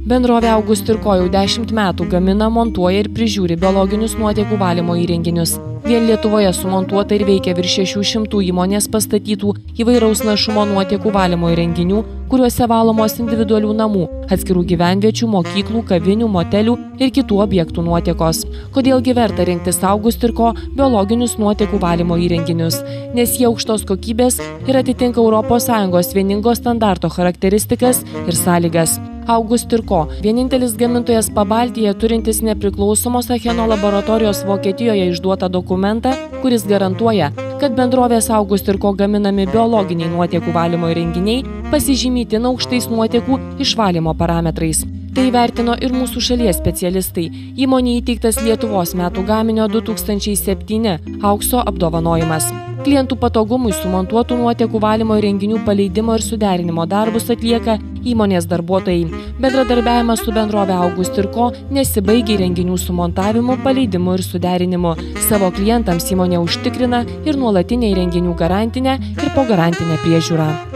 Bendrovė Augustirko jau 10 metų gamina, montuoja ir prižiūri biologinius nuotekų valymo įrenginius. Vien Lietuvoje sumontuota ir veikia virš 600 įmonės pastatytų įvairaus našumo nuotekų valymo įrenginių, kuriuose valomos individualių namų, atskirų gyvenviečių, mokyklų, kavinių, motelių ir kitų objektų nuotekos. Kodėlgi verta rinktis Augustirko biologinius nuotekų valymo įrenginius? Nes jie aukštos kokybės ir atitinka ES vieningo standarto charakteristikas ir sąlygas. Augustirko – vienintelis gamintojas Pabaltyje turintis nepriklausomos Acheno laboratorijos Vokietijoje išduotą dokumentą, kuris garantuoja, kad bendrovės Augustirko gaminami biologiniai nuotekų valymo įrenginiai pasižymi itin aukštais nuotekų išvalymo parametrais. Tai vertino ir mūsų šalies specialistai. Įmonei įteiktas Lietuvos metų gaminio 2007 aukso apdovanojimas. Klientų patogumui sumontuotų nuotekų valymo įrenginių paleidimo ir suderinimo darbus atlieka įmonės darbuotojai. Bendradarbiavimas su bendrove Augustirko nesibaigia įrenginių sumontavimu, paleidimu ir suderinimu. Savo klientams įmonė užtikrina ir nuolatinę įrenginių garantinę ir pogarantinę priežiūrą.